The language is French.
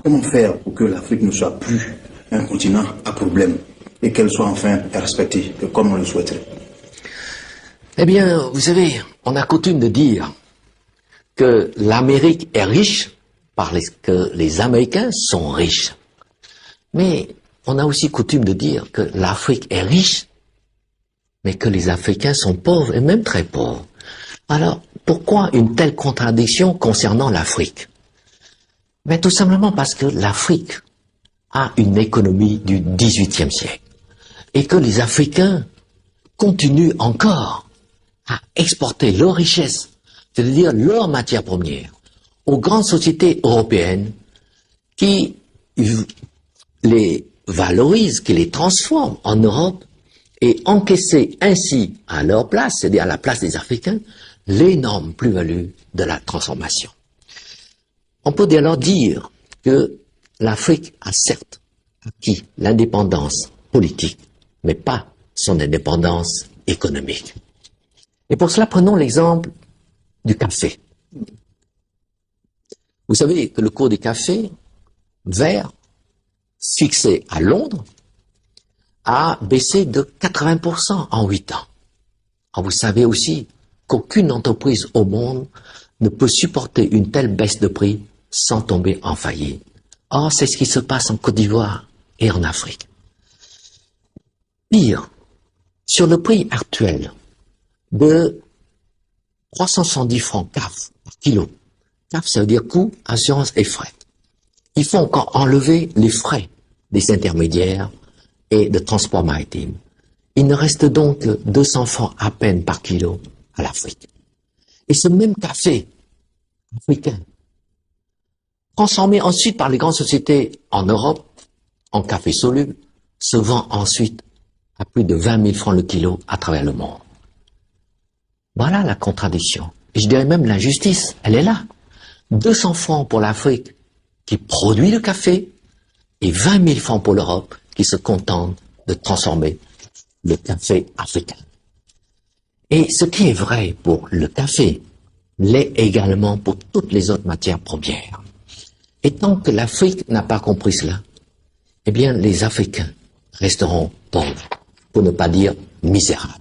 Comment faire pour que l'Afrique ne soit plus un continent à problème et qu'elle soit enfin respectée comme on le souhaiterait? Eh bien, vous savez, on a coutume de dire que l'Amérique est riche parce que les Américains sont riches. Mais on a aussi coutume de dire que l'Afrique est riche, mais que les Africains sont pauvres et même très pauvres. Alors, pourquoi une telle contradiction concernant l'Afrique? Mais tout simplement parce que l'Afrique a une économie du XVIIIe siècle et que les Africains continuent encore à exporter leurs richesses, c'est-à-dire leurs matières premières, aux grandes sociétés européennes qui les valorisent, qui les transforment en Europe et encaisser ainsi à leur place, c'est-à-dire à la place des Africains, l'énorme plus-value de la transformation. On peut dès lors dire que l'Afrique a certes acquis l'indépendance politique, mais pas son indépendance économique. Et pour cela, prenons l'exemple du café. Vous savez que le cours du café vert, fixé à Londres, a baissé de 80% en 8 ans. Alors vous savez aussi qu'aucune entreprise au monde ne peut supporter une telle baisse de prix sans tomber en faillite. Or, c'est ce qui se passe en Côte d'Ivoire et en Afrique. Pire, sur le prix actuel de 370 francs CAF par kilo, CAF ça veut dire coût, assurance et frais, il faut encore enlever les frais des intermédiaires et de transport maritime. Il ne reste donc que 200 francs à peine par kilo à l'Afrique. Et ce même café africain, transformé ensuite par les grandes sociétés en Europe, en café soluble, se vend ensuite à plus de 20 000 francs le kilo à travers le monde. Voilà la contradiction. Et je dirais même l'injustice, elle est là. 200 francs pour l'Afrique qui produit le café et 20 000 francs pour l'Europe qui se contente de transformer le café africain. Et ce qui est vrai pour le café l'est également pour toutes les autres matières premières. Et tant que l'Afrique n'a pas compris cela, eh bien les Africains resteront pauvres, pour ne pas dire misérables.